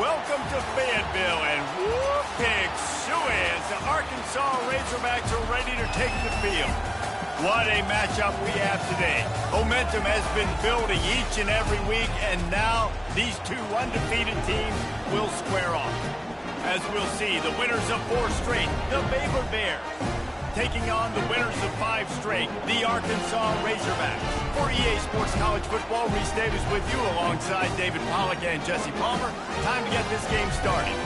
Welcome to Fayetteville, and whoop, pig suey as the Arkansas Razorbacks are ready to take the field. What a matchup we have today. Momentum has been building each and every week, and now these two undefeated teams will square off. As we'll see, the winners of 4 straight, the Baylor Bears, taking on the winners of 5 straight, the Arkansas Razorbacks. For EA Sports College Football, Reese Davis with you alongside David Pollack and Jesse Palmer. Time to get this game started.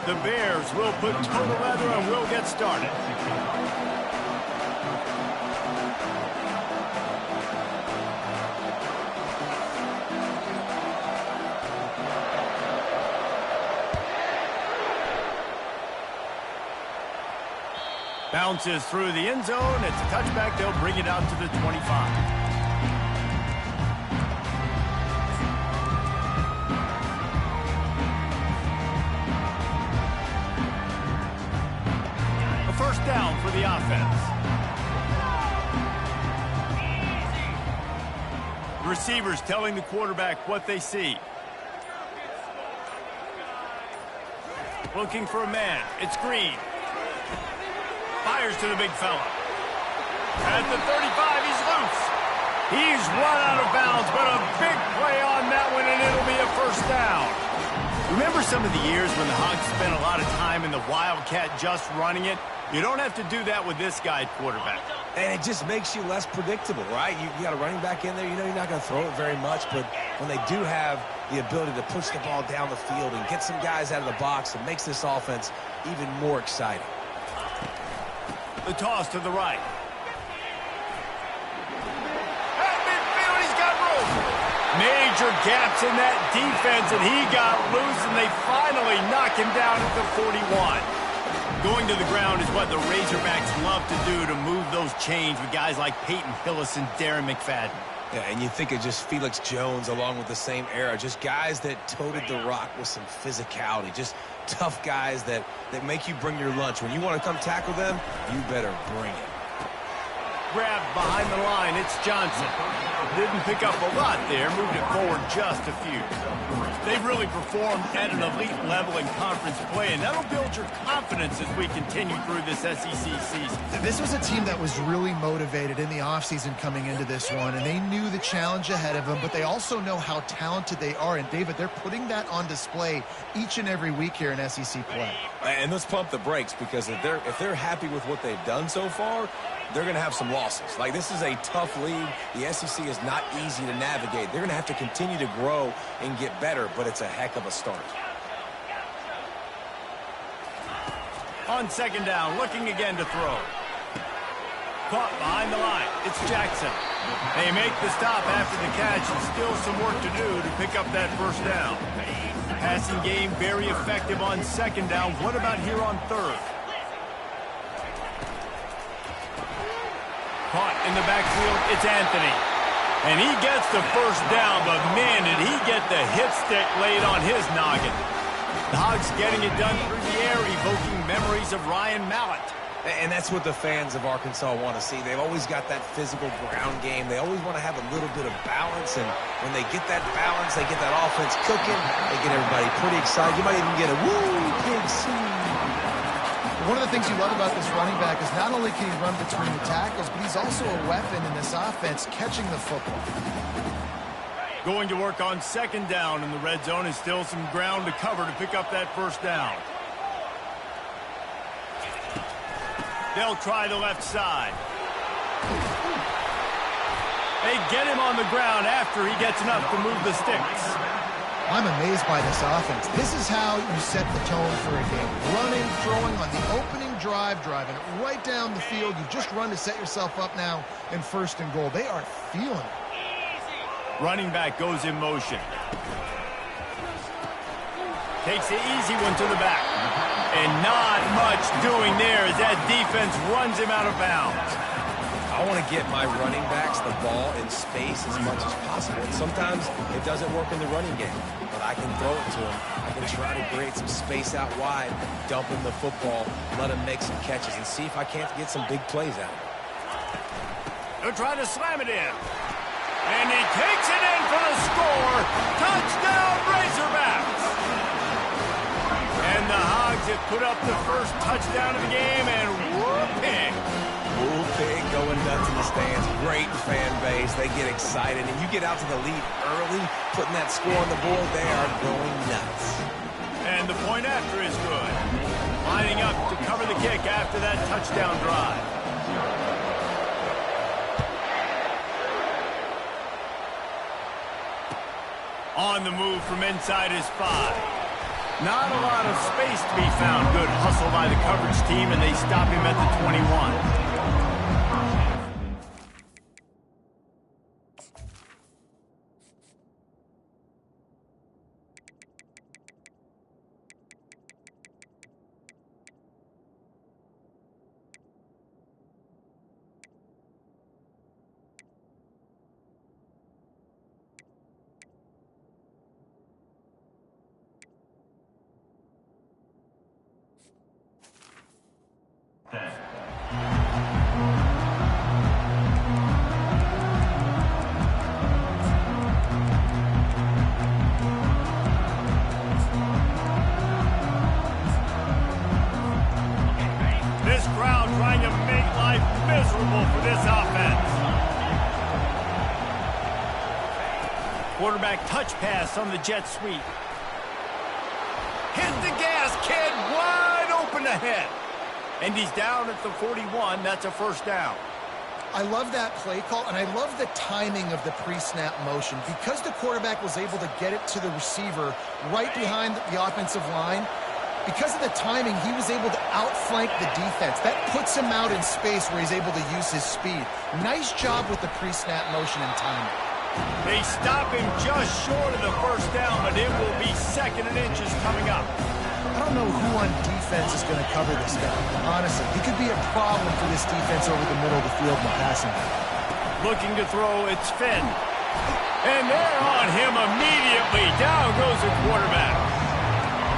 The Bears will put total leather and we'll get started. Bounces through the end zone. It's a touchback. They'll bring it out to the 25. First down for the offense. Receivers telling the quarterback what they see. Looking for a man. It's Green. Fires to the big fella. At the 35, he's loose. He's run out of bounds, but a big play on that one, and it'll be a first down. Remember some of the years when the Hogs spent a lot of time in the Wildcat just running it? You don't have to do that with this guy at quarterback. And it just makes you less predictable, right? You got a running back in there. You know you're not going to throw it very much, but when they do have the ability to push the ball down the field and get some guys out of the box, it makes this offense even more exciting. The toss to the right. At midfield, he's got room. Major gaps in that defense, and he got loose, and they finally knock him down at the 41. Going to the ground is what the Razorbacks love to do to move those chains with guys like Peyton Hillis and Darren McFadden. Yeah, and you think of just Felix Jones along with the same era, just guys that toted the rock with some physicality, just tough guys that make you bring your lunch. When you want to come tackle them, you better bring it. Grabbed behind the line, it's Johnson. Didn't pick up a lot there, moved it forward just a few. They've really performed at an elite level in conference play, and that'll build your confidence as we continue through this SEC season. This was a team that was really motivated in the offseason coming into this one, and they knew the challenge ahead of them, but they also know how talented they are. And, David, they're putting that on display each and every week here in SEC play. And let's pump the brakes, because if they're happy with what they've done so far, they're going to have some losses. Like, this is a tough league. The SEC is not easy to navigate. They're going to have to continue to grow and get better, but it's a heck of a start. On second down, looking again to throw. Caught behind the line. It's Jackson. They make the stop after the catch, and still some work to do to pick up that first down. Passing game very effective on second down. What about here on third? Caught in the backfield, it's Anthony. And he gets the first down, but man, did he get the hit stick laid on his noggin. The Hogs getting it done through the air, evoking memories of Ryan Mallett. And that's what the fans of Arkansas want to see. They've always got that physical ground game. They always want to have a little bit of balance, and when they get that balance, they get that offense cooking, they get everybody pretty excited. You might even get a woo, big scene. One of the things you love about this running back is not only can he run between the tackles, but he's also a weapon in this offense, catching the football. Going to work on second down in the red zone, is still some ground to cover to pick up that first down. They'll try the left side. They get him on the ground after he gets enough to move the sticks. I'm amazed by this offense. This is how you set the tone for a game. Running, throwing on the opening drive, driving it right down the field. You just run to set yourself up now in first and goal. They are feeling it. Running back goes in motion. Takes the easy one to the back. And not much doing there as that defense runs him out of bounds. I want to get my running backs the ball in space as much as possible. And sometimes it doesn't work in the running game, but I can throw it to him. I can try to create some space out wide, dump him the football, let him make some catches, and see if I can't get some big plays out of it. They're trying to slam it in. And he takes it in for the score. Touchdown, Razorbacks! And the Hogs have put up the first touchdown of the game, and whooping. Pig going nuts in the stands. Great fan base. They get excited. And you get out to the lead early, putting that score on the board, they are going nuts. And the point after is good. Lining up to cover the kick after that touchdown drive. On the move from inside his 5. Not a lot of space to be found. Good hustle by the coverage team, and they stop him at the 21. Miserable for this offense. Quarterback touch pass on the jet sweep. Hit the gas, kid. Wide open ahead. And he's down at the 41. That's a first down. I love that play call, and I love the timing of the pre-snap motion. Because the quarterback was able to get it to the receiver right behind the offensive line, because of the timing, he was able to outflank the defense. That puts him out in space where he's able to use his speed. Nice job with the pre-snap motion and timing. They stop him just short of the first down, but it will be second and inches coming up. I don't know who on defense is going to cover this guy. Honestly, he could be a problem for this defense over the middle of the field in the passing. Looking to throw, it's Finn. And they're on him immediately. Down goes the quarterback.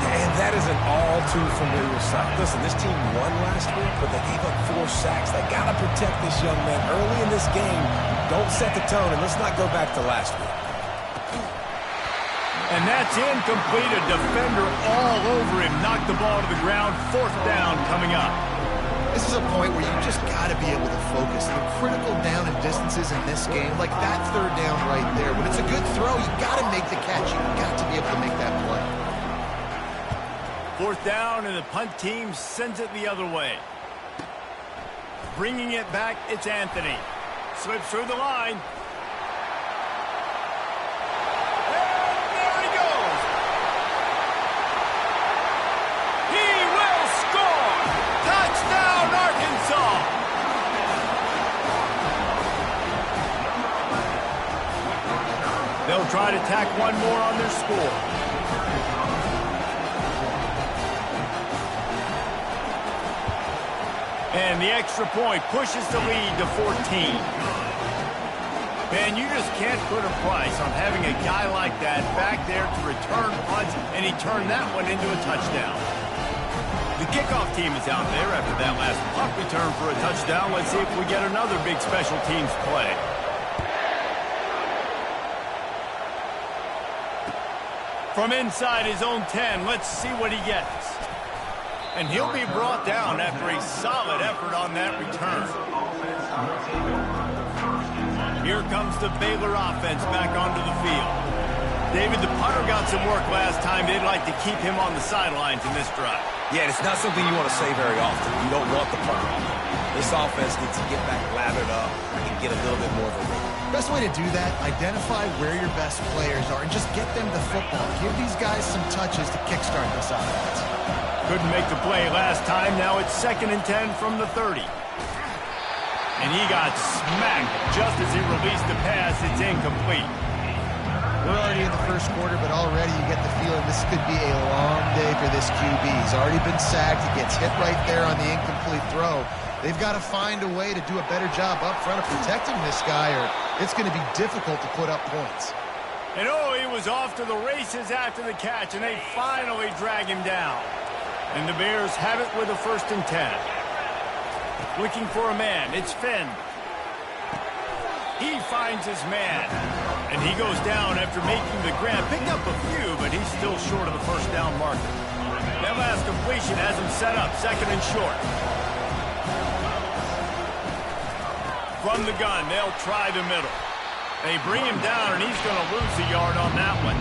And that is an all-too-familiar sight. Listen, this team won last week, but they gave up 4 sacks. They got to protect this young man early in this game. Don't set the tone, and let's not go back to last week. And that's incomplete. A defender all over him. Knocked the ball to the ground. Fourth down coming up. This is a point where you just got to be able to focus. The critical down and distances in this game, like that third down right there. When it's a good throw, you got to make the catch. You got to be able to make that play. Fourth down, and the punt team sends it the other way. Bringing it back, it's Anthony. Slips through the line. And there he goes. He will score. Touchdown, Arkansas. They'll try to tack one more on their score. And the extra point pushes the lead to 14. Man, you just can't put a price on having a guy like that back there to return punts, and he turned that one into a touchdown. The kickoff team is out there after that last punt return for a touchdown. Let's see if we get another big special teams play. From inside his own 10, let's see what he gets. And he'll be brought down after a solid effort on that return. Here comes the Baylor offense back onto the field. David, the punter got some work last time. They'd like to keep him on the sidelines in this drive. Yeah, it's not something you want to say very often. You don't want the punter. This offense needs to get back lathered up and get a little bit more of a rhythm. Best way to do that, identify where your best players are and just get them the football. Give these guys some touches to kickstart this offense. Couldn't make the play last time. Now it's 2nd and 10 from the 30. And he got smacked just as he released the pass. It's incomplete. We're already in the first quarter, but already you get the feeling this could be a long day for this QB. He's already been sacked. He gets hit right there on the incomplete throw. They've got to find a way to do a better job up front of protecting this guy, or it's going to be difficult to put up points. And he was off to the races after the catch, and they finally drag him down. And the Bears have it with a 1st and 10. Looking for a man. It's Finn. He finds his man. And he goes down after making the grab. Picked up a few, but he's still short of the 1st down marker. That last completion has him set up 2nd and short. From the gun, they'll try the middle. They bring him down, and he's going to lose a yard on that one.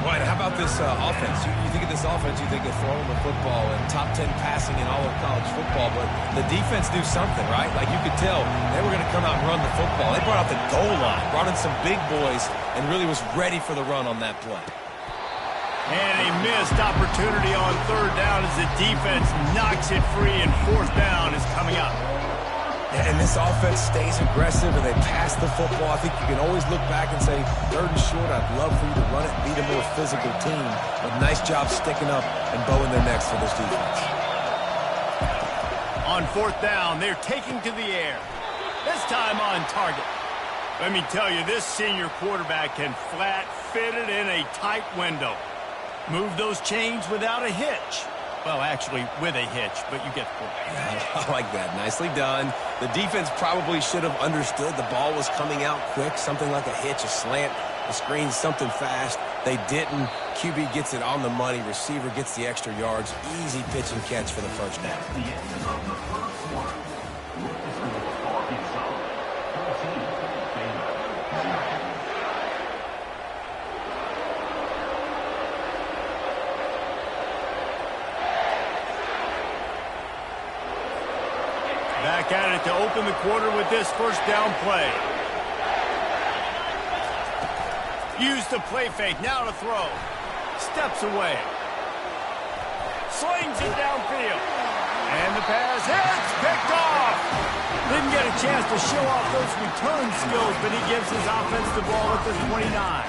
Right, how about this offense? You think of this offense, you think of throwing the football and top 10 passing in all of college football, but the defense knew something, right? Like you could tell they were going to come out and run the football. They brought out the goal line, brought in some big boys, and really was ready for the run on that play. And a missed opportunity on 3rd down as the defense knocks it free, and 4th down is coming up. And this offense stays aggressive, and they pass the football. I think you can always look back and say, 3rd and short, I'd love for you to run it, be the more physical team. But nice job sticking up and bowing their necks for this defense. On 4th down, they're taking to the air. This time on target. Let me tell you, this senior quarterback can flat fit it in a tight window. Move those chains without a hitch. Well, actually, with a hitch, but you get the point. Yeah, I like that. Nicely done. The defense probably should have understood the ball was coming out quick, something like a hitch, a slant, a screen, something fast. They didn't. QB gets it on the money. Receiver gets the extra yards. Easy pitch and catch for the 1st down. Back at it to open the quarter with this 1st down play. Use the play fake, now to throw. Steps away. Slings it downfield. And the pass hits, picked off. Didn't get a chance to show off those return skills, but he gives his offense the ball at the 29.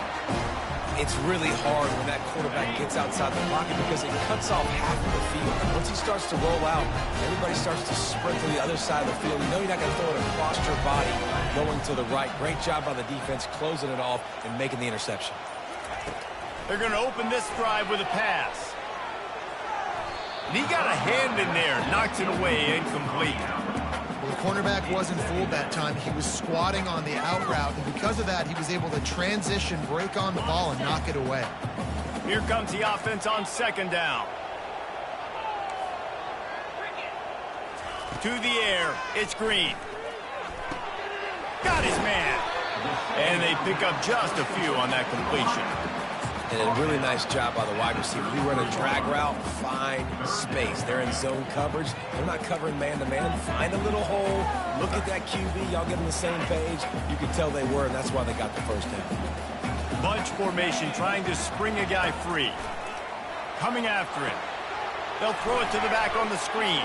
It's really hard when that quarterback gets outside the pocket because it cuts off half of the field. Once he starts to roll out, everybody starts to sprint to the other side of the field. You know you're not going to throw it across your body going to the right. Great job by the defense closing it off and making the interception. They're going to open this drive with a pass. And he got a hand in there, knocks it away, incomplete. Well, the cornerback wasn't fooled that time. He was squatting on the out route, and because of that, he was able to transition, break on the ball, and knock it away. Here comes the offense on 2nd down. To the air, it's Green. Got his man. And they pick up just a few on that completion. And a really nice job by the wide receiver. You run a drag route, find space. They're in zone coverage. They're not covering man-to-man. Find a little hole. Look at that QB. Y'all get on the same page. You can tell they were, and that's why they got the 1st down. Bunch formation trying to spring a guy free. Coming after it. They'll throw it to the back on the screen.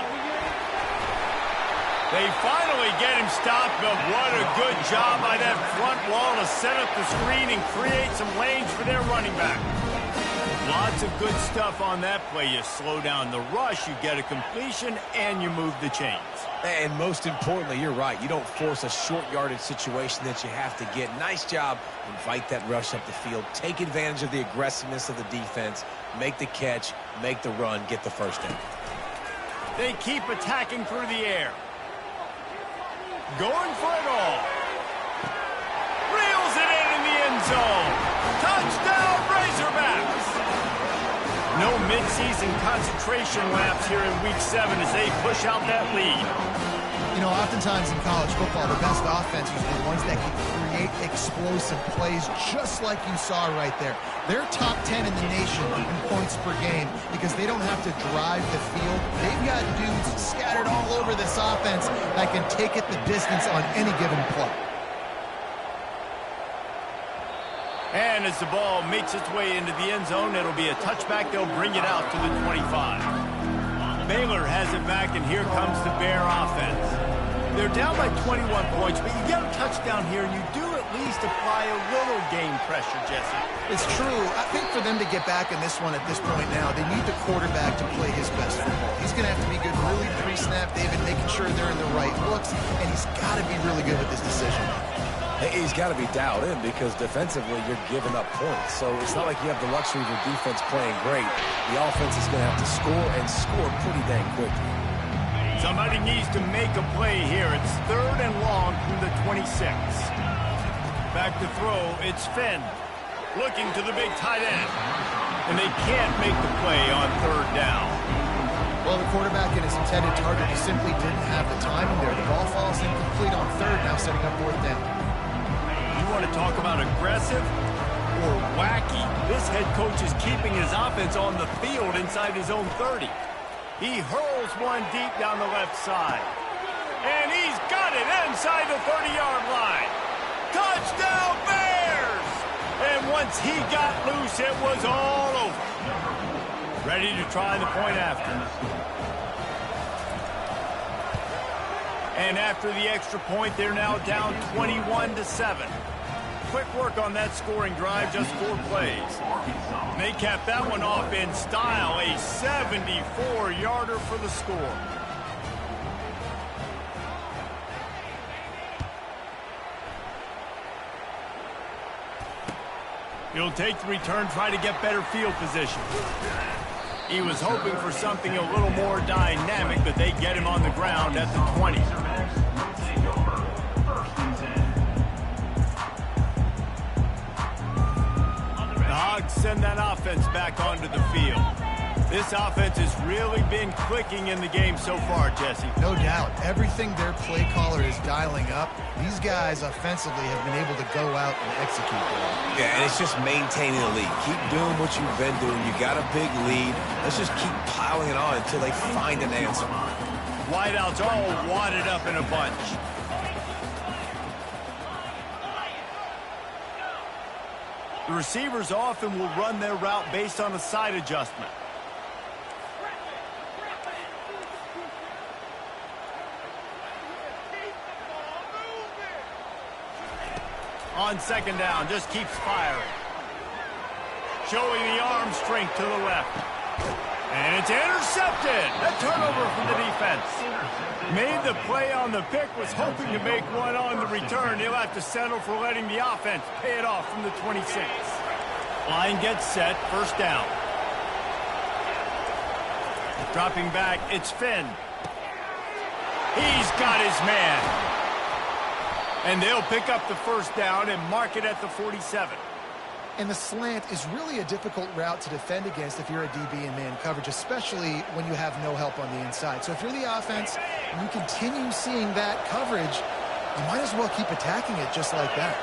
They finally get him stopped, but what a good job by that front wall to set up the screen and create some lanes for their running back. Lots of good stuff on that play. You slow down the rush, you get a completion, and you move the chains. And most importantly, you're right. You don't force a short yardage situation that you have to get. Nice job. Invite that rush up the field. Take advantage of the aggressiveness of the defense. Make the catch, make the run, get the 1st down. They keep attacking through the air. Going for it all. Reels it in the end zone. Touchdown, Razorbacks. No midseason concentration laps here in Week 7 as they push out that lead. You know, oftentimes in college football, the best offenses are the ones that can create explosive plays just like you saw right there. They're top 10 in the nation in points per game because they don't have to drive the field. They've got dudes scattered all over this offense that can take it the distance on any given play. And as the ball makes its way into the end zone, it'll be a touchback. They'll bring it out to the 25. Baylor has it back, and here comes the Bear offense. They're down by 21 points, but you get a touchdown here, and you do at least apply a little game pressure, Jesse. It's true. I think for them to get back in this one at this point now, they need the quarterback to play his best football. He's going to have to be good really pre-snap, David, making sure they're in the right looks, and he's got to be really good with this decision. He's got to be dialed in because defensively you're giving up points. So it's not like you have the luxury of your defense playing great. The offense is going to have to score and score pretty dang quickly. Somebody needs to make a play here. It's 3rd and long from the 26. Back to throw, it's Finn. Looking to the big tight end. And they can't make the play on 3rd down. Well, the quarterback and his intended target just simply didn't have the timing there. The ball falls incomplete on 3rd, now setting up 4th down. You want to talk about aggressive or wacky? This head coach is keeping his offense on the field inside his own 30. He hurls one deep down the left side. And he's got it inside the 30-yard line. Touchdown, Bears! And once he got loose, it was all over. Ready to try the point after. And after the extra point, they're now down 21-7. Quick work on that scoring drive, just 4 plays. They capped that one off in style, a 74-yarder for the score. He'll take the return, try to get better field position. He was hoping for something a little more dynamic, but they get him on the ground at the 20. The Hogs send that offense back onto the field. This offense has really been clicking in the game so far, Jesse. No doubt. Everything their play caller is dialing up, these guys offensively have been able to go out and execute that. Yeah, and it's just maintaining the lead. Keep doing what you've been doing. You got a big lead. Let's just keep piling it on until they find an answer. Wideouts all wadded up in a bunch. The receivers often will run their route based on a side adjustment. On 2nd down, just keeps firing. Showing the arm strength to the left. And it's intercepted. A turnover from the defense. Made the play on the pick, was hoping to make one on the return. He'll have to settle for letting the offense pay it off from the 26. Line gets set, 1st down. Dropping back, it's Finn. He's got his man. And they'll pick up the 1st down and mark it at the 47. And the slant is really a difficult route to defend against if you're a DB in man coverage, especially when you have no help on the inside. So if you're the offense and you continue seeing that coverage, you might as well keep attacking it just like that.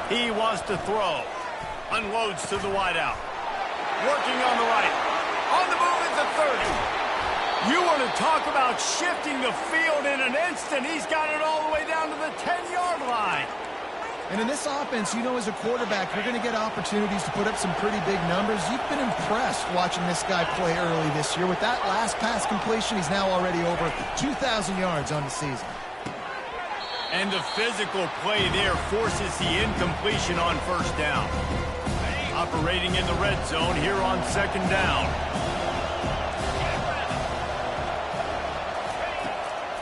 He wants to throw. Unloads to the wideout. Working on the right. On the move at the 30. You want to talk about shifting the field in an instant. He's got it all the way down to the 10-yard line. And in this offense, you know, as a quarterback, you're going to get opportunities to put up some pretty big numbers. You've been impressed watching this guy play early this year. With that last pass completion, he's now already over 2,000 yards on the season. And the physical play there forces the incompletion on 1st down. Operating in the red zone here on 2nd down.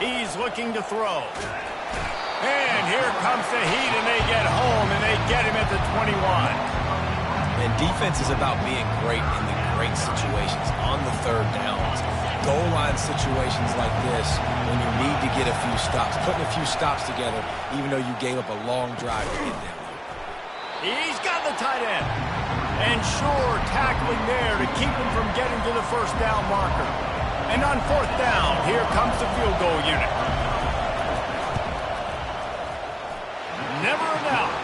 He's looking to throw. And here comes the heat, and they get home, and they get him at the 21. And defense is about being great in the great situations on the 3rd downs. Goal line situations like this, when you need to get a few stops, putting a few stops together, even though you gave up a long drive to get down. He's got the tight end. And sure, tackling there to keep him from getting to the 1st down marker. And on 4th down, here comes the field goal unit. Never a doubt.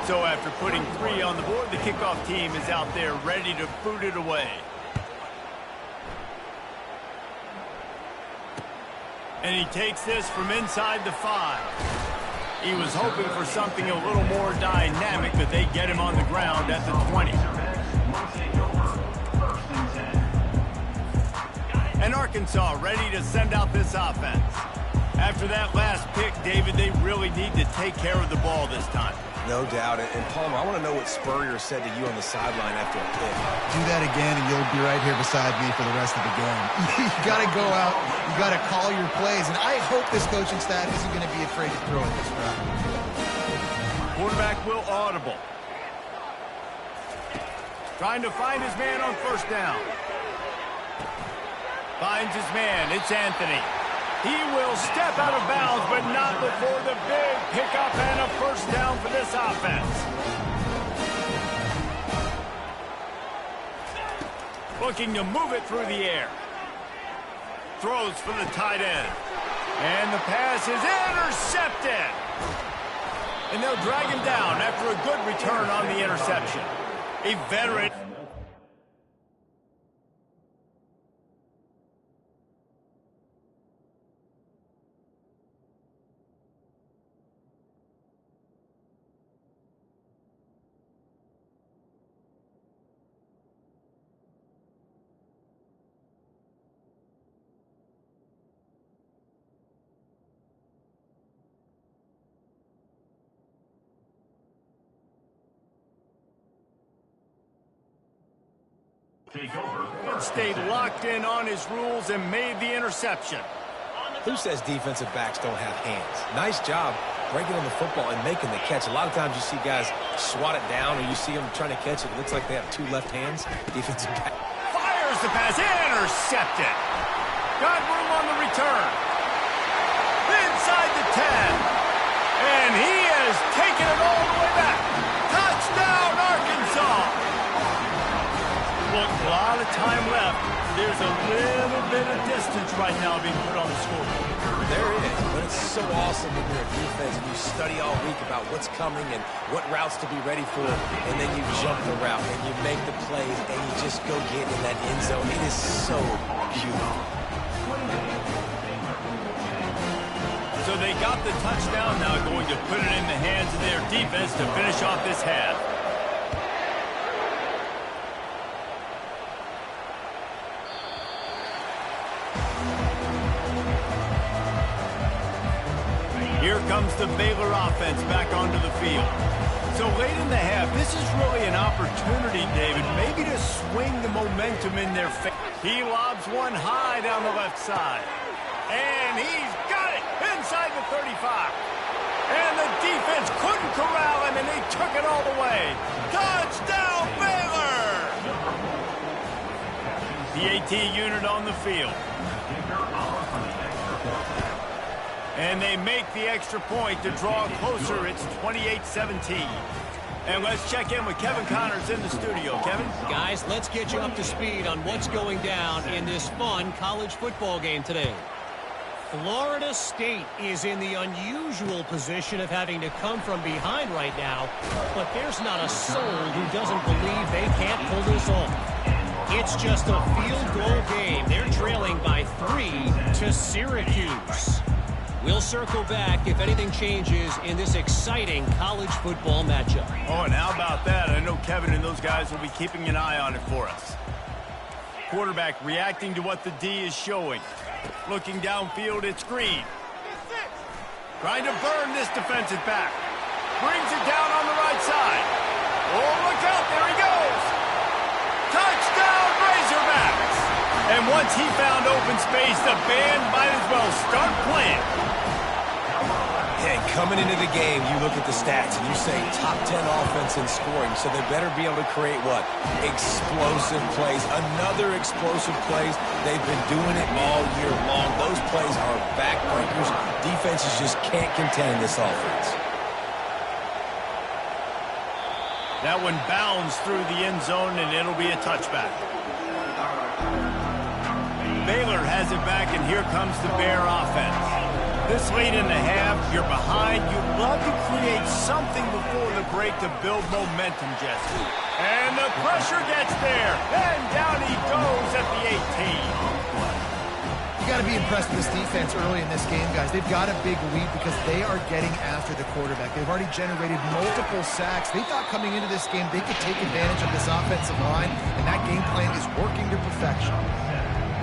So after putting 3 on the board, the kickoff team is out there ready to boot it away. And he takes this from inside the 5. He was hoping for something a little more dynamic, but they get him on the ground at the 20. And Arkansas ready to send out this offense. After that last pick, David, they really need to take care of the ball this time. No doubt. And Palmer, I want to know what Spurrier said to you on the sideline after a pick. Do that again, and you'll be right here beside me for the rest of the game. You got to go out. You got to call your plays. And I hope this coaching staff isn't going to be afraid to throw it this route. Quarterback will audible. Trying to find his man on first down. Finds his man. It's Anthony. He will step out of bounds, but not before the big pickup and a first down for this offense. Looking to move it through the air. Throws for the tight end. And the pass is intercepted. And they'll drag him down after a good return on the interception. A veteran. Stayed locked in on his rules and made the interception. Who says defensive backs don't have hands? Nice job breaking on the football and making the catch. A lot of times you see guys swat it down or you see them trying to catch it. It looks like they have two left hands. Defensive back. Fires the pass. Intercepted. Got room on the return. Inside the 10. And he has taken it all the way back. Touchdown, Arkansas. Look, a lot of time left. There's a little bit of distance right now being put on the scoreboard. There is, but it's so awesome when you're a defense and you study all week about what's coming and what routes to be ready for, and then you jump the route and you make the plays and you just go get in that end zone. It is so beautiful. So they got the touchdown, now going to put it in the hands of their defense to finish off this half. Here comes the Baylor offense back onto the field. So late in the half, this is really an opportunity, David, maybe to swing the momentum in their favor. He lobs one high down the left side. And he's got it inside the 35. And the defense couldn't corral him, and they took it all the way. Touchdown, Baylor! The AT unit on the field. And they make the extra point to draw closer. It's 28-17. And let's check in with Kevin Connors in the studio. Kevin? Guys, let's get you up to speed on what's going down in this fun college football game today. Florida State is in the unusual position of having to come from behind right now, but there's not a soul who doesn't believe they can't pull this off. It's just a field goal game. They're trailing by 3 to Syracuse. We'll circle back if anything changes in this exciting college football matchup. Oh, and how about that? I know Kevin and those guys will be keeping an eye on it for us. Quarterback reacting to what the D is showing. Looking downfield, it's Green. Trying to burn this defensive back. Brings it down on the right side. Oh, look out, there he goes. Touchdown, Razorbacks. And once he found open space, the band might as well start playing. And coming into the game, you look at the stats and you say top 10 offense in scoring, so they better be able to create what? Explosive plays. Another explosive plays. They've been doing it all year long. Those plays are backbreakers. Defenses just can't contend this offense. That one bounds through the end zone, and it'll be a touchback. Baylor has it back, and here comes the Bear offense. This late in the half, you're behind. You'd love to create something before the break to build momentum, Jesse. And the pressure gets there. And down he goes at the 18. You got to be impressed with this defense early in this game, guys. They've got a big lead because they are getting after the quarterback. They've already generated multiple sacks. They thought coming into this game they could take advantage of this offensive line, and that game plan is working to perfection.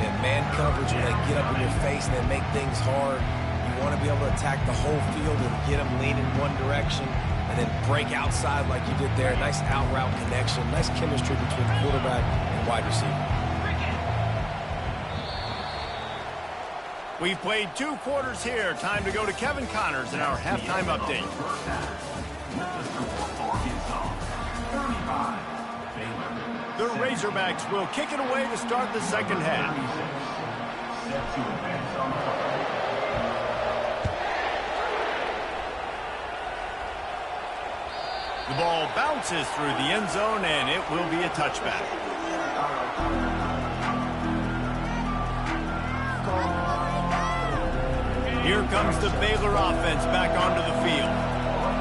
And man coverage, when they get up in your face and they make things hard, you want to be able to attack the whole field and get them leaning one direction and then break outside like you did there. Nice out route connection, nice chemistry between quarterback and wide receiver. We've played 2 quarters here. Time to go to Kevin Connors in our halftime update. The Razorbacks will kick it away to start the second half. The ball bounces through the end zone, and it will be a touchback. Here comes the Baylor offense back onto the field.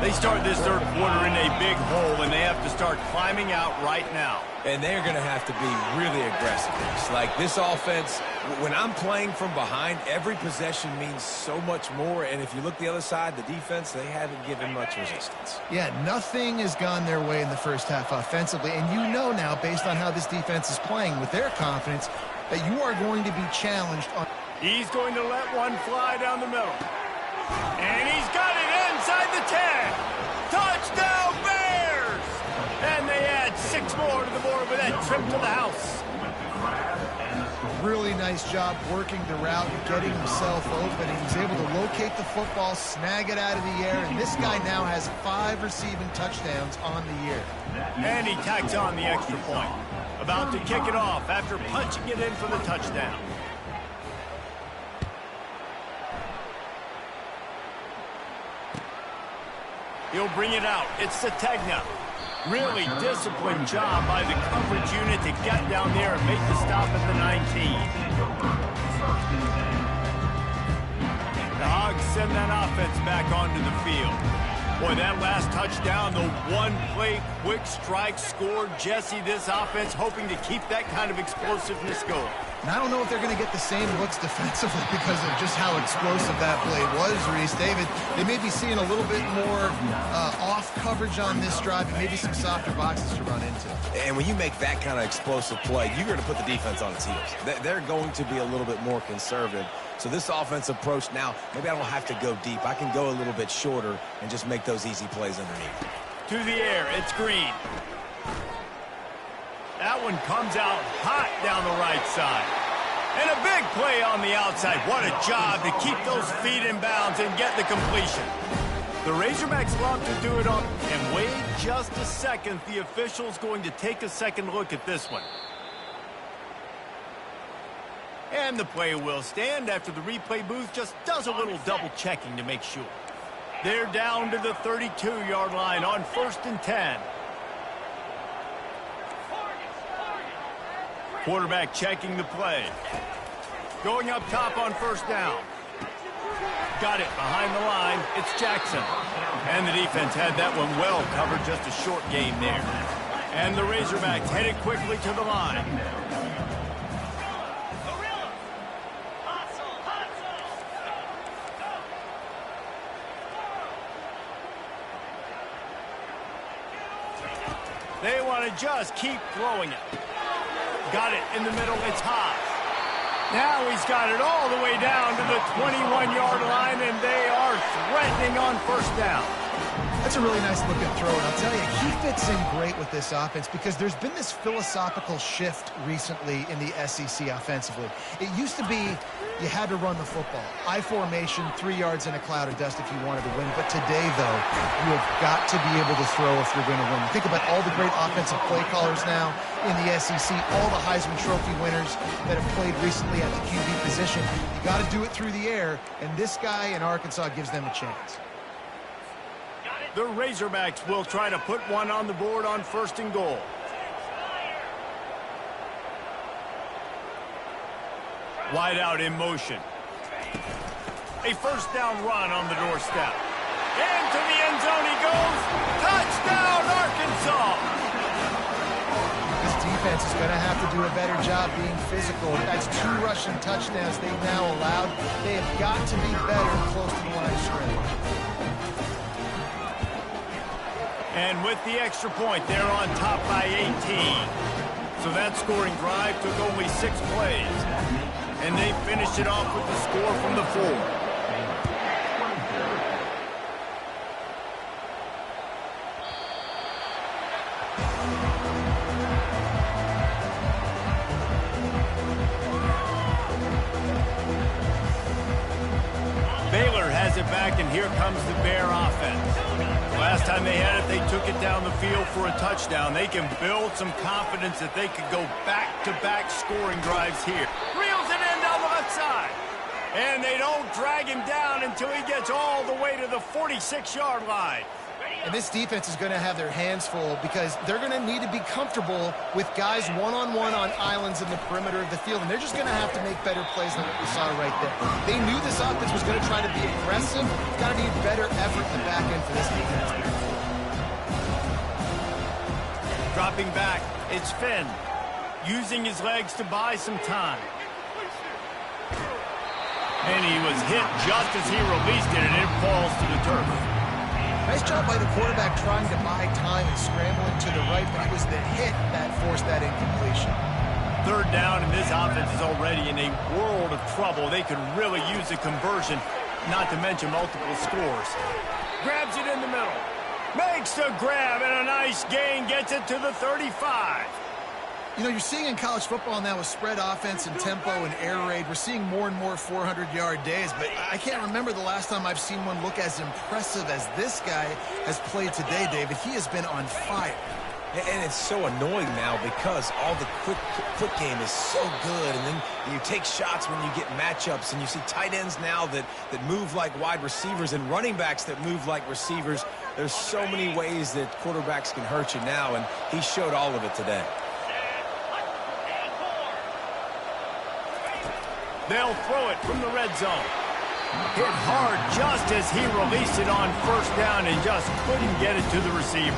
They start this third quarter in a big hole, and they have to start climbing out right now. And they're going to have to be really aggressive. It's like this offense, when I'm playing from behind, every possession means so much more. And if you look the other side, the defense, they haven't given much resistance. Yeah, nothing has gone their way in the first half offensively. And you know now, based on how this defense is playing with their confidence, that you are going to be challenged on. He's going to let one fly down the middle. And he's got it inside the 10. Touchdown, Bears! And they add 6 more to the board with that trip to the house. Really nice job working the route and getting himself open. He was able to locate the football, snag it out of the air, and this guy now has 5 receiving touchdowns on the year. And he tacks on the extra point. About to kick it off after punching it in for the touchdown. He'll bring it out. It's Sategna. Really disciplined job by the coverage unit to get down there and make the stop at the 19. The Hogs send that offense back onto the field. Boy, that last touchdown, the one-play quick strike scored. Jesse, this offense hoping to keep that kind of explosiveness going. And I don't know if they're going to get the same looks defensively because of just how explosive that play was, Reese. David, they may be seeing a little bit more off coverage on this drive and maybe some softer boxes to run into. And when you make that kind of explosive play, you're going to put the defense on its heels. They're going to be a little bit more conservative. So this offensive approach now, maybe I don't have to go deep. I can go a little bit shorter and just make those easy plays underneath. To the air, it's Green. That one comes out hot down the right side. And a big play on the outside. What a job to keep those feet in bounds and get the completion. The Razorbacks love to do it on. And wait just a second. The official's going to take a second look at this one. And the play will stand after the replay booth just does a little double checking to make sure. They're down to the 32-yard line on 1st and 10. Quarterback checking the play. Going up top on 1st down. Got it behind the line. It's Jackson. And the defense had that one well covered. Just a short game there. And the Razorbacks headed quickly to the line. They want to just keep throwing it. Got it in the middle. It's Haas. Now he's got it all the way down to the 21-yard line, and they are threatening on 1st down. That's a really nice looking throw, and I'll tell you, he fits in great with this offense because there's been this philosophical shift recently in the SEC offensively. It used to be you had to run the football. I formation, 3 yards in a cloud of dust if you wanted to win. But today, though, you have got to be able to throw if you're going to win. Think about all the great offensive play callers now in the SEC, all the Heisman Trophy winners that have played recently at the QB position. You got to do it through the air, and this guy in Arkansas gives them a chance. The Razorbacks will try to put one on the board on 1st and goal. Wide out in motion. A 1st down run on the doorstep. Into the end zone he goes. Touchdown, Arkansas! This defense is going to have to do a better job being physical. That's 2 rushing touchdowns they've now allowed. They have got to be better close to the line of scrimmage. And with the extra point, they're on top by 18. So that scoring drive took only 6 plays. And they finished it off with the score from the 4. Baylor has it back, and here comes the Bear offense. Last time they had it, they took it down the field for a touchdown. They can build some confidence that they could go back-to-back scoring drives here. Reels it in down the left side. And they don't drag him down until he gets all the way to the 46-yard line. And this defense is going to have their hands full because they're going to need to be comfortable with guys one-on-one on islands in the perimeter of the field. And they're just going to have to make better plays than what we saw right there. They knew this offense was going to try to be aggressive. Got to need better effort in the back end for this defense. Dropping back, it's Finn. Using his legs to buy some time. And he was hit just as he released it, and it falls to the turf. Nice job by the quarterback trying to buy time and scrambling to the right, but it was the hit that forced that incompletion. Third down, and this offense is already in a world of trouble. They could really use a conversion, not to mention multiple scores. Grabs it in the middle. Makes the grab, and a nice gain gets it to the 35. You know, you're seeing in college football now with spread offense and tempo and air raid, we're seeing more and more 400-yard days, but I can't remember the last time I've seen one look as impressive as this guy has played today, David. He has been on fire. And it's so annoying now because all the quick game is so good, and then you take shots when you get matchups, and you see tight ends now that move like wide receivers and running backs that move like receivers. There's so many ways that quarterbacks can hurt you now, and he showed all of it today. They'll throw it from the red zone. Hit hard just as he released it on first down and just couldn't get it to the receiver.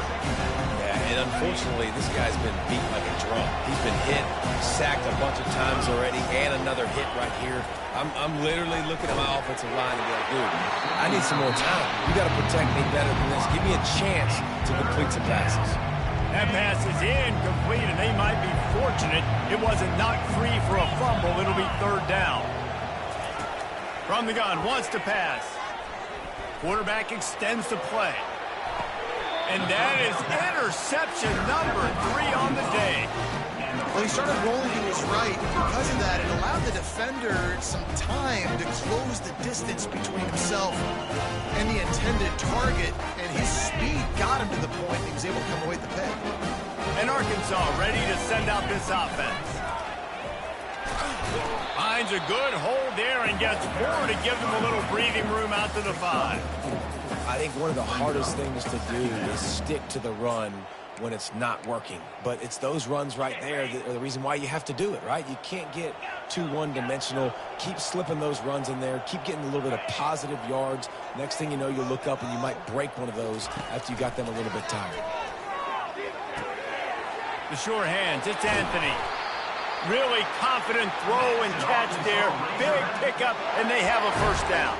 Yeah, and unfortunately, this guy's been beat like a drum. He's been hit, sacked a bunch of times already, and another hit right here. I'm literally looking at my offensive line and be like, dude, I need some more time. You got to protect me better than this. Give me a chance to complete some passes. That pass is incomplete, and they might be fortunate it wasn't knocked free for a fumble. It'll be third down. From the gun, wants to pass. Quarterback extends the play. And that is interception number 3 on the day. Well, he started rolling to his right. Because of that, it allowed the defender some time to close the distance between himself and the intended target, and his speed got him to the point he was able to come away with the pick. And Arkansas ready to send out this offense. Finds a good hold there and gets 4 to give them a little breathing room out to the 5. I think one of the hardest things to do is stick to the run when it's not working. But it's those runs right there that are the reason why you have to do it, right? You can't get too one-dimensional. Keep slipping those runs in there. Keep getting a little bit of positive yards. Next thing you know, you'll look up and you might break one of those after you got them a little bit tired. The sure hands, it's Anthony. Really confident throw and catch there. Big pickup, and they have a first down.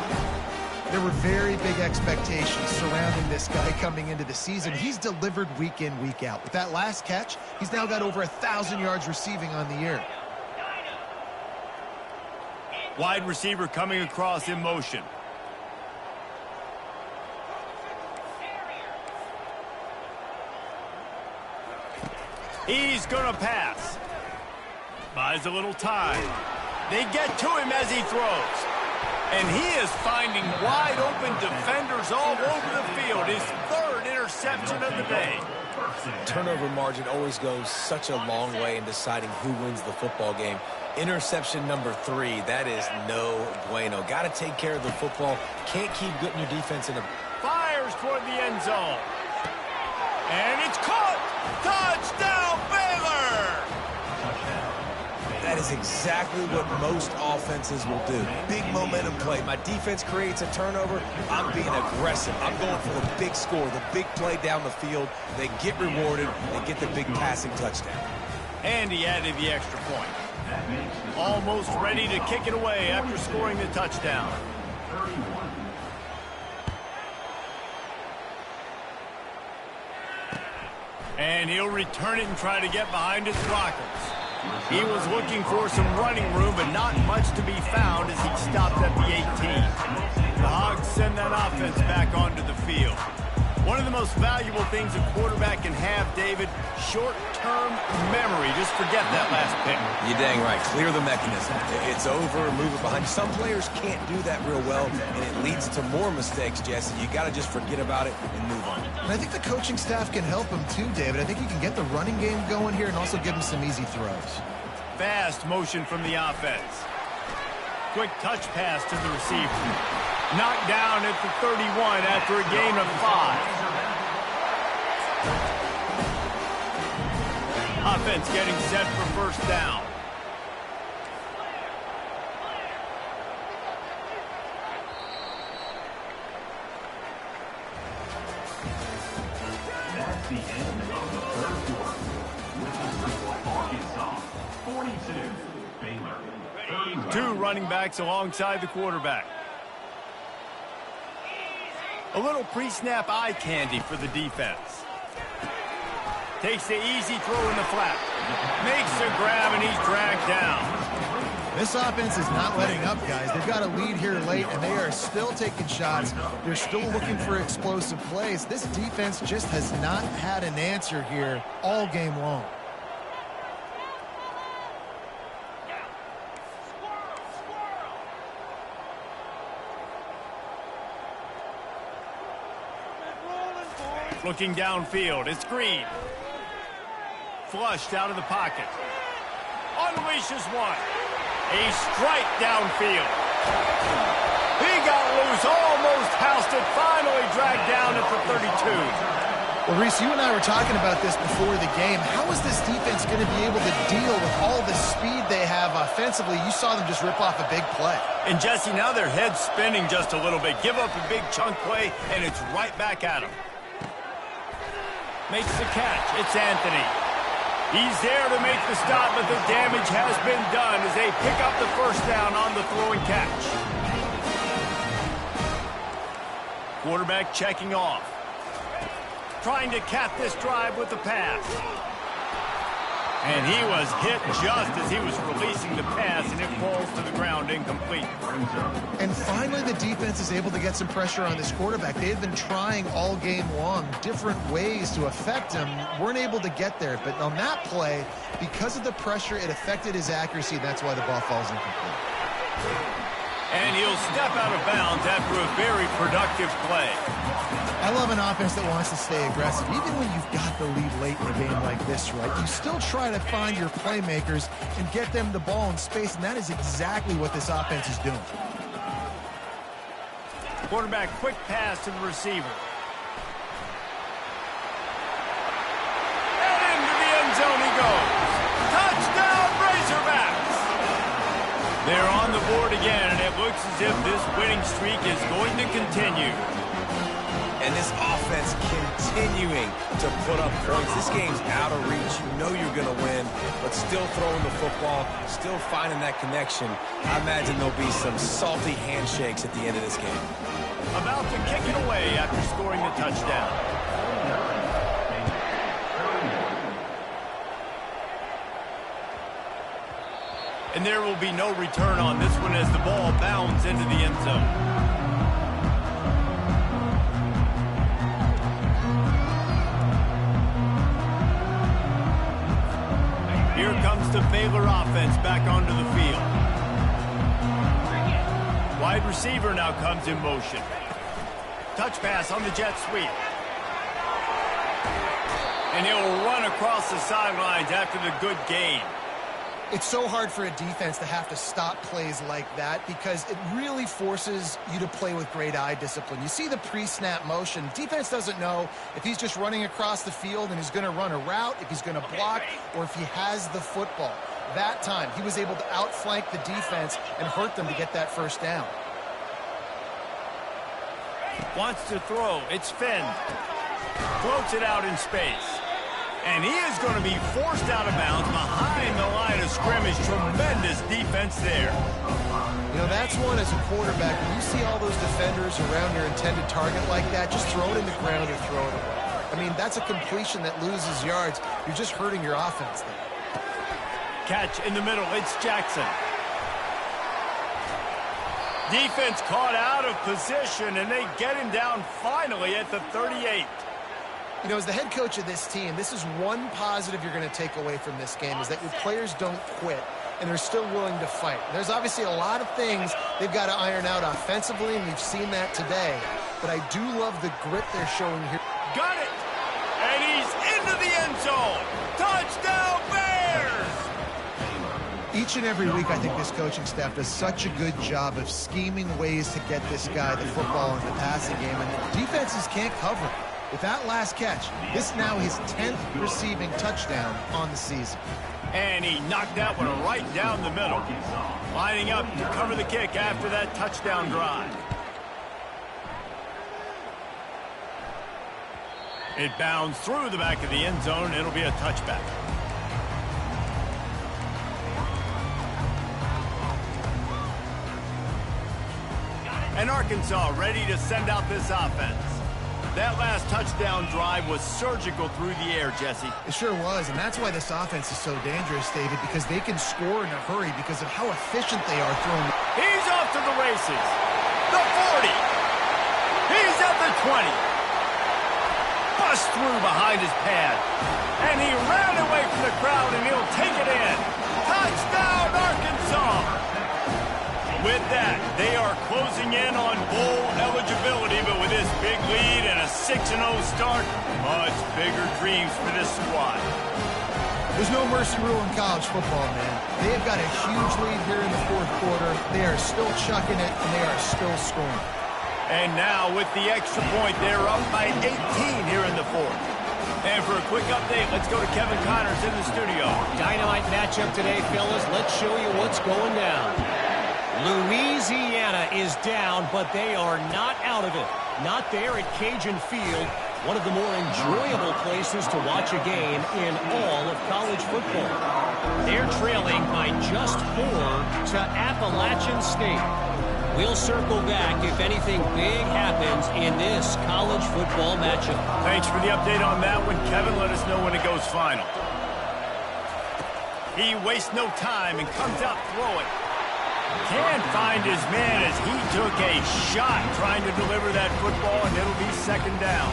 There were very big expectations surrounding this guy coming into the season. He's delivered week in, week out. With that last catch, he's now got over 1,000 yards receiving on the year. Wide receiver coming across in motion. He's going to pass. Buys a little time. They get to him as he throws. And he is finding wide-open defenders all over the field. His 3rd interception of the day. Turnover margin always goes such a long way in deciding who wins the football game. Interception number 3, that is no bueno. Got to take care of the football. Can't keep getting your defense in a... Fires toward the end zone. And it's caught. Touchdown, Baylor! That is exactly what most offenses will do. Big momentum play. My defense creates a turnover. I'm being aggressive. I'm going for the big score, the big play down the field. They get rewarded. They get the big passing touchdown. And he added the extra point. Almost ready to kick it away after scoring the touchdown. And he'll return it and try to get behind his blockers. He was looking for some running room, but not much to be found as he stopped at the 18. The Hogs send that offense back onto the field. One of the most valuable things a quarterback can have, David, short-term memory. Just forget that last pick. You're dang right. Clear the mechanism. It's over, move it behind. Some players can't do that real well, and it leads to more mistakes, Jesse. You got to just forget about it and move on. And I think the coaching staff can help him too, David. I think you can get the running game going here and also give him some easy throws. Fast motion from the offense. Quick touch pass to the receiver. Knocked down at the 31 after a gain of 5. Offense getting set for first down. That's the end of the third quarter. With Arkansas 42, Baylor 31. 2 running backs alongside the quarterback. A little pre-snap eye candy for the defense. Takes the easy throw in the flat. Makes the grab, and he's dragged down. This offense is not letting up, guys. They've got a lead here late, and they are still taking shots. They're still looking for explosive plays. This defense just has not had an answer here all game long. Looking downfield, it's Green. Flushed out of the pocket. Unleashes one. A strike downfield. He got loose, almost housed it, finally dragged down at the 32. Well, Reese, you and I were talking about this before the game. How is this defense going to be able to deal with all the speed they have offensively? You saw them just rip off a big play. And, Jesse, now their head's spinning just a little bit. Give up a big chunk play, and it's right back at them. Makes the catch. It's Anthony. He's there to make the stop, but the damage has been done as they pick up the first down on the throw and catch. Quarterback checking off. Trying to cap this drive with the pass. And he was hit just as he was releasing the pass, and it falls to the ground incomplete. And finally, the defense is able to get some pressure on this quarterback. They've been trying all game long different ways to affect him. Weren't able to get there. But on that play, because of the pressure, it affected his accuracy, and that's why the ball falls incomplete. And he'll step out of bounds after a very productive play. I love an offense that wants to stay aggressive. Even when you've got the lead late in a game like this, right, you still try to find your playmakers and get them the ball in space, and that is exactly what this offense is doing. Quarterback quick pass to the receiver. And into the end zone he goes. Touchdown, Razorbacks! They're on the board again, and it looks as if this winning streak is going to continue. And this offense continuing to put up points. This game's out of reach. You know you're going to win, but still throwing the football, still finding that connection. I imagine there'll be some salty handshakes at the end of this game. About to kick it away after scoring the touchdown. And there will be no return on this one as the ball bounds into the end zone. Here comes the Baylor offense back onto the field. Wide receiver now comes in motion. Touch pass on the jet sweep. And he'll run across the sidelines after the good gain. It's so hard for a defense to have to stop plays like that because it really forces you to play with great eye discipline. You see the pre-snap motion. Defense doesn't know if he's just running across the field and he's going to run a route, if he's going to block, or if he has the football. That time, he was able to outflank the defense and hurt them to get that first down. Wants to throw. It's Finn. Floats it out in space. And he is going to be forced out of bounds behind the line of scrimmage. Tremendous defense there. You know, that's one as a quarterback. When you see all those defenders around your intended target like that, just throw it in the ground or throw it away. I mean, that's a completion that loses yards. You're just hurting your offense there. catch in the middle. It's Jackson. Defense caught out of position, and they get him down finally at the 38. You know, as the head coach of this team, this is one positive you're going to take away from this game, is that your players don't quit, and they're still willing to fight. There's obviously a lot of things they've got to iron out offensively, and we've seen that today. But I do love the grit they're showing here. Got it! And he's into the end zone! Touchdown, Bears! Each and every week, I think this coaching staff does such a good job of scheming ways to get this guy the football in the passing game, and defenses can't cover. With that last catch, this is now his 10th receiving touchdown on the season. And he knocked that one right down the middle, lining up to cover the kick after that touchdown drive. It bounds through the back of the end zone, and it'll be a touchback. And Arkansas ready to send out this offense. That last touchdown drive was surgical through the air, Jesse. It sure was, and that's why this offense is so dangerous, David, because they can score in a hurry because of how efficient they are throwing. He's off to the races. The 40. He's at the 20. Bust through behind his pad. And he ran away from the crowd, and he'll take it in. Touchdown, Arkansas! With that, they are closing in on bowl eligibility, but with this big lead and a 6-0 start, much bigger dreams for this squad. There's no mercy rule in college football, man. They've got a huge lead here in the fourth quarter. They are still chucking it, and they are still scoring. And now, with the extra point, they're up by 18 here in the fourth. And for a quick update, let's go to Kevin Connors in the studio. Dynamite matchup today, fellas. Let's show you what's going down. Louisiana is down, but they are not out of it. Not there at Cajun Field, one of the more enjoyable places to watch a game in all of college football. They're trailing by just 4 to Appalachian State. We'll circle back if anything big happens in this college football matchup. Thanks for the update on that one, Kevin. Let us know when it goes final. He wastes no time and comes out throwing. Can't find his man as he took a shot trying to deliver that football, and it'll be second down.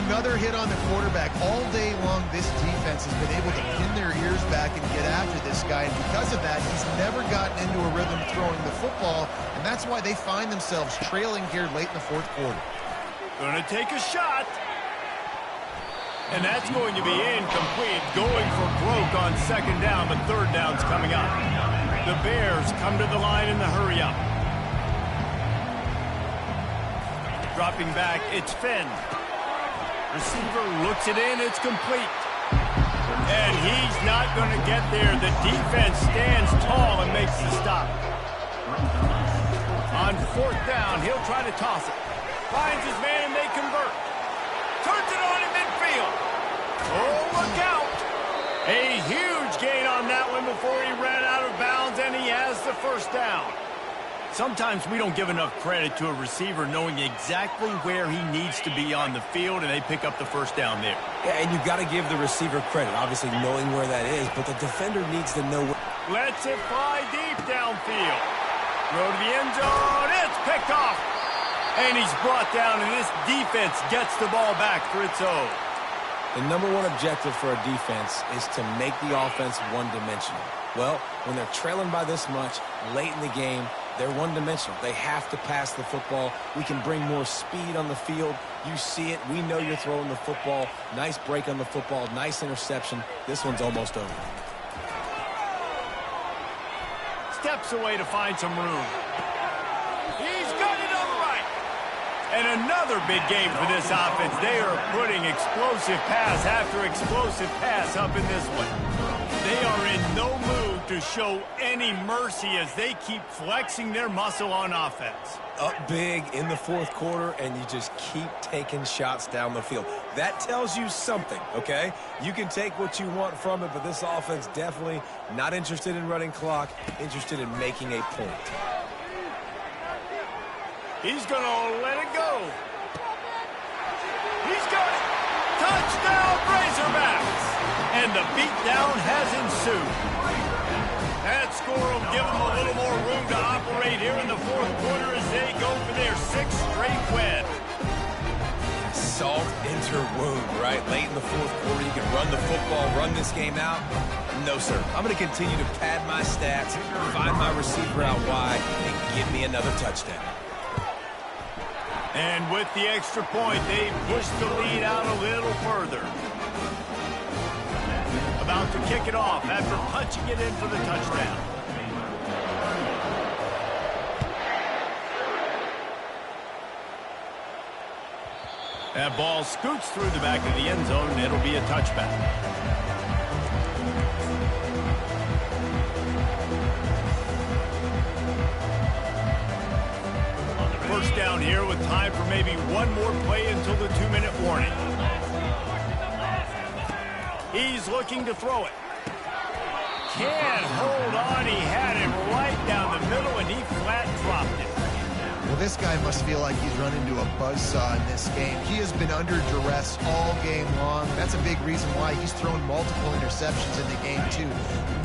Another hit on the quarterback. All day long, this defense has been able to pin their ears back and get after this guy, and because of that, he's never gotten into a rhythm throwing the football, and that's why they find themselves trailing here late in the fourth quarter. Gonna take a shot. And that's going to be incomplete, going for broke on second down, but third down's coming up. The Bears come to the line in the hurry-up. Dropping back, it's Finn. Receiver looks it in, it's complete. And he's not going to get there. The defense stands tall and makes the stop. On fourth down, he'll try to toss it. Finds his man and they convert. Turns it on in midfield. Oh, look out. A huge gain on that one before he ran out of bounds, and he has the first down. Sometimes we don't give enough credit to a receiver knowing exactly where he needs to be on the field, and they pick up the first down there. Yeah, and you've got to give the receiver credit, obviously knowing where that is, but the defender needs to know where. Lets it fly deep downfield. Throw to the end zone. It's picked off. And he's brought down, and this defense gets the ball back for its own. The number one objective for a defense is to make the offense one-dimensional. Well, when they're trailing by this much late in the game, they're one-dimensional. They have to pass the football. We can bring more speed on the field. You see it. We know you're throwing the football. Nice break on the football. Nice interception. This one's almost over. Steps away to find some room. He's got it on the right. And another big game for this offense. They are putting explosive pass after explosive pass up in this one. They are in no mood to show any mercy as they keep flexing their muscle on offense. Up big in the fourth quarter, and you just keep taking shots down the field. That tells you something, okay? You can take what you want from it, but this offense definitely not interested in running clock, interested in making a point. He's going to let it go. He's got it. Touchdown, Razorbacks. And the beatdown has ensued. That score will give them a little more room to operate here in the fourth quarter as they go for their 6th straight win. Salt into wound, right? Late in the fourth quarter, you can run the football, run this game out. No, sir. I'm going to continue to pad my stats, find my receiver out wide, and give me another touchdown. And with the extra point, they pushed the lead out a little further. About to kick it off after punching it in for the touchdown. That ball scoots through the back of the end zone, and it'll be a touchback. First down here with time for maybe one more play until the 2-minute warning. He's looking to throw it. Can't hold on. He had it right down the middle, and he flat dropped it. Well, this guy must feel like he's run into a buzzsaw in this game. He has been under duress all game long. That's a big reason why he's thrown multiple interceptions in the game, too.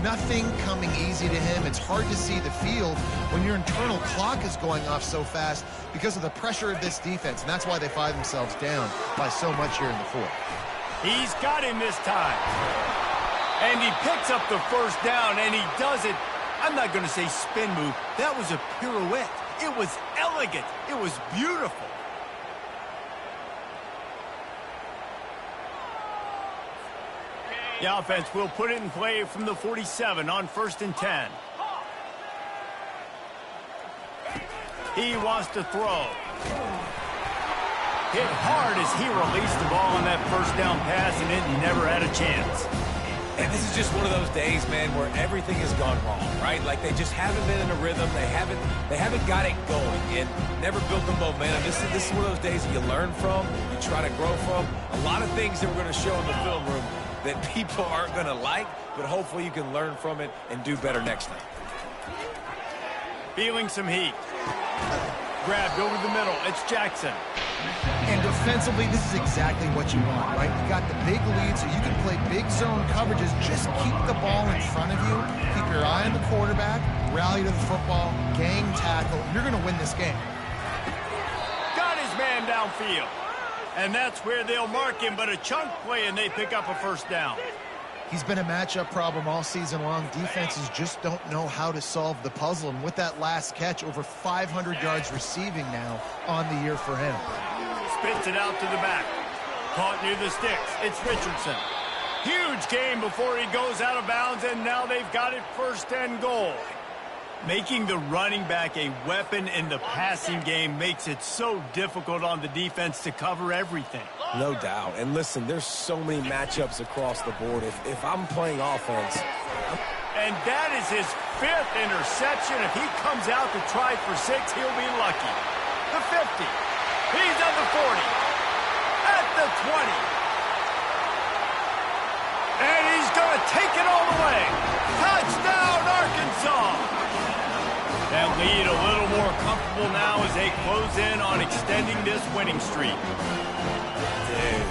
Nothing coming easy to him. It's hard to see the field when your internal clock is going off so fast because of the pressure of this defense, and that's why they find themselves down by so much here in the fourth. He's got him this time. And he picks up the first down, and he does it. I'm not going to say spin move. That was a pirouette. It was elegant. It was beautiful. The offense will put it in play from the 47 on 1st and 10. He wants to throw. Hit hard as he released the ball on that first down pass, and it never had a chance. And this is just one of those days, man, where everything has gone wrong, right? Like they just haven't been in a rhythm. They haven't got it going and never built the momentum. This is one of those days that you learn from, you try to grow from. A lot of things that we're going to show in the film room that people aren't going to like, but hopefully you can learn from it and do better next time. Feeling some heat. Grabbed over the middle. It's Jackson. And defensively, this is exactly what you want, right? You got the big lead, so you can play big zone coverages. Just keep the ball in front of you. Keep your eye on the quarterback. Rally to the football. Gang tackle. You're going to win this game. Got his man downfield. And that's where they'll mark him, but a chunk play, and they pick up a first down. He's been a matchup problem all season long. Defenses just don't know how to solve the puzzle. And with that last catch, over 500 yards receiving now on the year for him. Spits it out to the back. Caught near the sticks. It's Richardson. Huge game before he goes out of bounds, and now they've got it 1st and goal. Making the running back a weapon in the passing game makes it so difficult on the defense to cover everything. No doubt. And listen, there's so many matchups across the board. If I'm playing offense. And that is his 5th interception. If he comes out to try for 6, he'll be lucky. The 50. He's on the 40. At the 20. And he's going to take it all the way. Touchdown, Arkansas. That lead a little more comfortable now as they close in on extending this winning streak. Dude,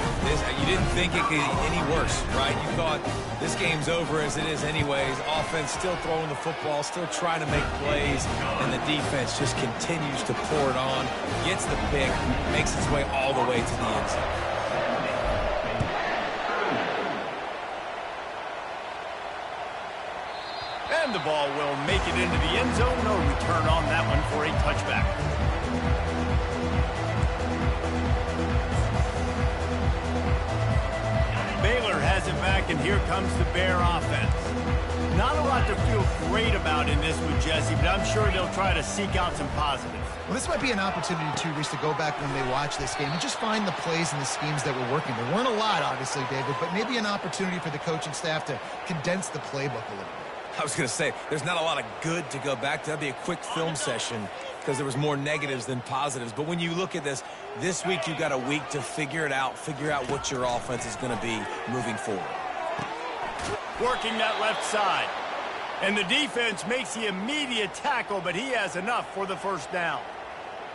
you didn't think it could get any worse, right? You thought this game's over as it is anyways. Offense still throwing the football, still trying to make plays, and the defense just continues to pour it on, gets the pick, makes its way all the way to the end zone. And the ball will make it into the end zone. No return on that one for a touchback. Baylor has it back, and here comes the Bear offense. Not a lot to feel great about in this one, Jesse, but I'm sure they'll try to seek out some positives. Well, this might be an opportunity, too, Reese, to go back when they watch this game and just find the plays and the schemes that were working. There weren't a lot, obviously, David, but maybe an opportunity for the coaching staff to condense the playbook a little bit. I was going to say, there's not a lot of good to go back to. That'd be a quick film session because there was more negatives than positives. But when you look at this week you got a week to figure it out, figure out what your offense is going to be moving forward. Working that left side. And the defense makes the immediate tackle, but he has enough for the first down.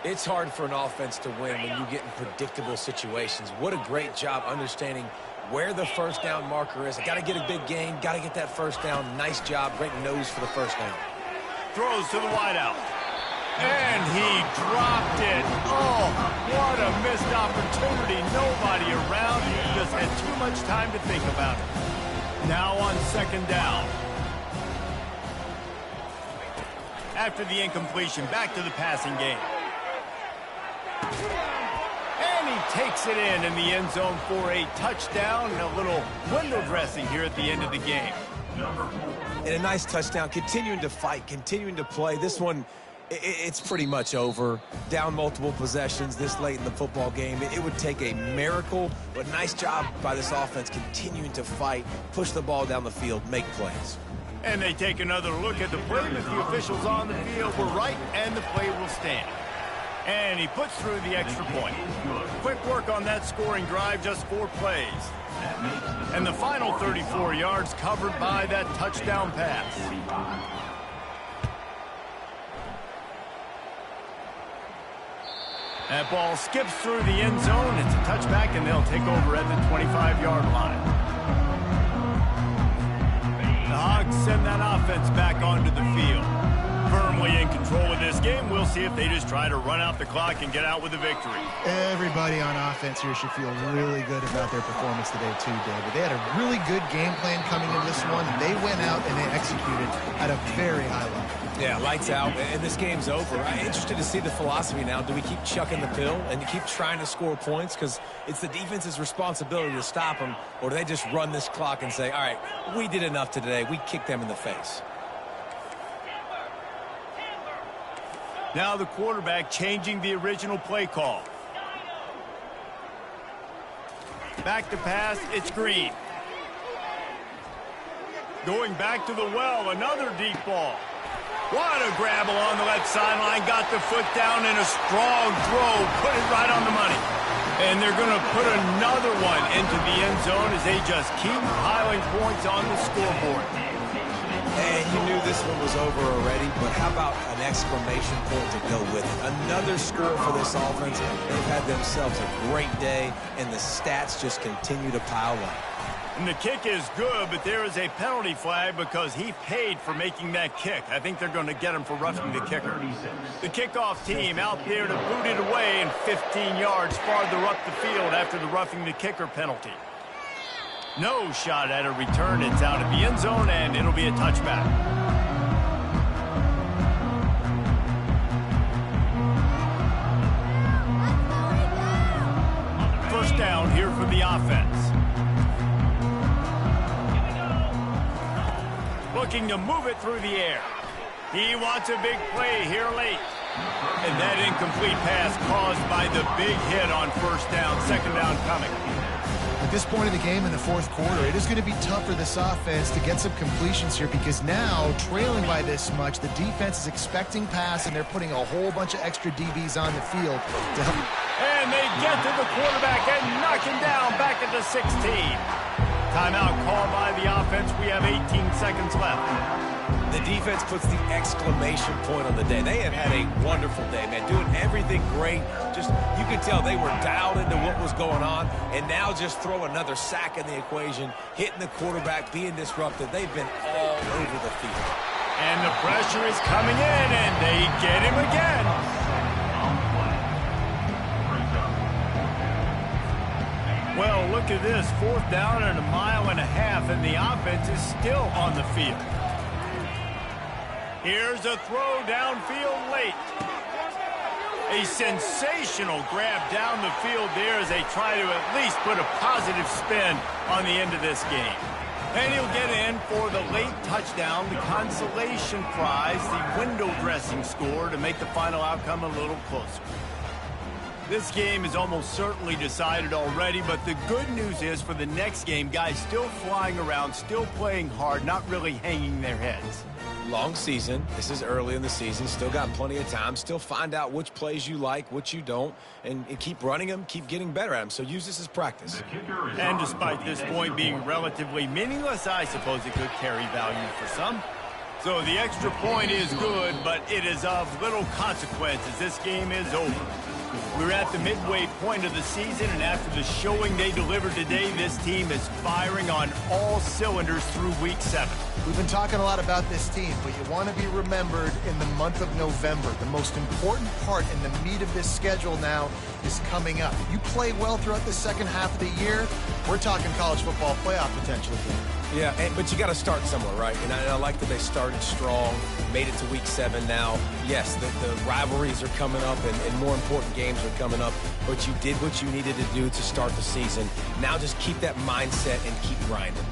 It's hard for an offense to win when you get in predictable situations. What a great job understanding where the first down marker is. I got to get a big gain, got to get that first down. Nice job, great nose for the first down. Throws to the wideout. And he dropped it. Oh, what a missed opportunity. Nobody around. He just had too much time to think about it. Now on second down. After the incompletion, back to the passing game. And he takes it in the end zone for a touchdown and a little window dressing here at the end of the game. And a nice touchdown, continuing to fight, continuing to play. This one, it's pretty much over. Down multiple possessions this late in the football game. It would take a miracle, but nice job by this offense continuing to fight, push the ball down the field, make plays. And they take another look at the play, but the officials on the field were right, and the play will stand. And he puts through the extra point. Quick work on that scoring drive, just 4 plays. And the final 34 yards covered by that touchdown pass. That ball skips through the end zone. It's a touchback, and they'll take over at the 25-yard line. The Hogs send that offense back onto the field. Firmly in control of this game. We'll see if they just try to run out the clock and get out with a victory. Everybody on offense here should feel really good about their performance today too, David. They had a really good game plan coming into this one, and they went out and they executed at a very high level. Yeah, lights out, and this game's over. I'm interested to see the philosophy now. Do we keep chucking the pill and keep trying to score points because it's the defense's responsibility to stop them, or do they just run this clock and say, all right, we did enough today, we kicked them in the face? Now the quarterback changing the original play call. Back to pass, it's Green. Going back to the well, another deep ball. What a grab along the left sideline. Got the foot down in a strong throw. Put it right on the money. And they're going to put another one into the end zone as they just keep piling points on the scoreboard. And you knew this one was over already, but how about an exclamation point to go with it? Another score for this offense. They've had themselves a great day, and the stats just continue to pile up. And the kick is good, but there is a penalty flag because he paid for making that kick. I think they're going to get him for roughing the kicker. The kickoff team out there to boot it away and 15 yards farther up the field after the roughing the kicker penalty. No shot at a return. It's out of the end zone, and it'll be a touchback. First down here for the offense. Looking to move it through the air. He wants a big play here late. And that incomplete pass caused by the big hit on first down. Second down coming. At this point in the game in the fourth quarter, it is going to be tough for this offense to get some completions here because now, trailing by this much, the defense is expecting pass, and they're putting a whole bunch of extra DBs on the field to help. And they get to the quarterback and knock him down back at the 16. Timeout called by the offense. We have 18 seconds left. The defense puts the exclamation point on the day. They have had a wonderful day, man, doing everything great. Just, you could tell they were dialed into what was going on, and now just throw another sack in the equation, hitting the quarterback, being disruptive. They've been all over the field. And the pressure is coming in, and they get him again. Well, look at this. Fourth down and a mile and a half, and the offense is still on the field. Here's a throw downfield late. A sensational grab down the field there as they try to at least put a positive spin on the end of this game. And he'll get in for the late touchdown, the consolation prize, the window dressing score to make the final outcome a little closer. This game is almost certainly decided already, but the good news is for the next game, guys still flying around, still playing hard, not really hanging their heads. Long season. This is early in the season. Still got plenty of time. Still find out which plays you like, which you don't, and keep running them, keep getting better at them. So use this as practice. And despite this point being relatively meaningless, I suppose it could carry value for some. So the extra point is good, but it is of little consequence as this game is over. We're at the midway point of the season, and after the showing they delivered today, this team is firing on all cylinders through week 7. We've been talking a lot about this team, but you want to be remembered in the month of November. The most important part in the meat of this schedule now is coming up. If you play well throughout the second half of the year, we're talking college football playoff potential again. Yeah, but you got to start somewhere, right? And I like that they started strong, made it to week 7 now. Yes, the rivalries are coming up, and more important games are coming up, but you did what you needed to do to start the season. Now just keep that mindset and keep grinding.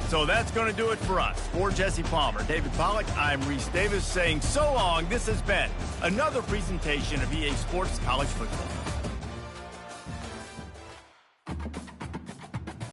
So that's going to do it for us. For Jesse Palmer, David Pollack, I'm Reese Davis saying so long. This has been another presentation of EA Sports College Football.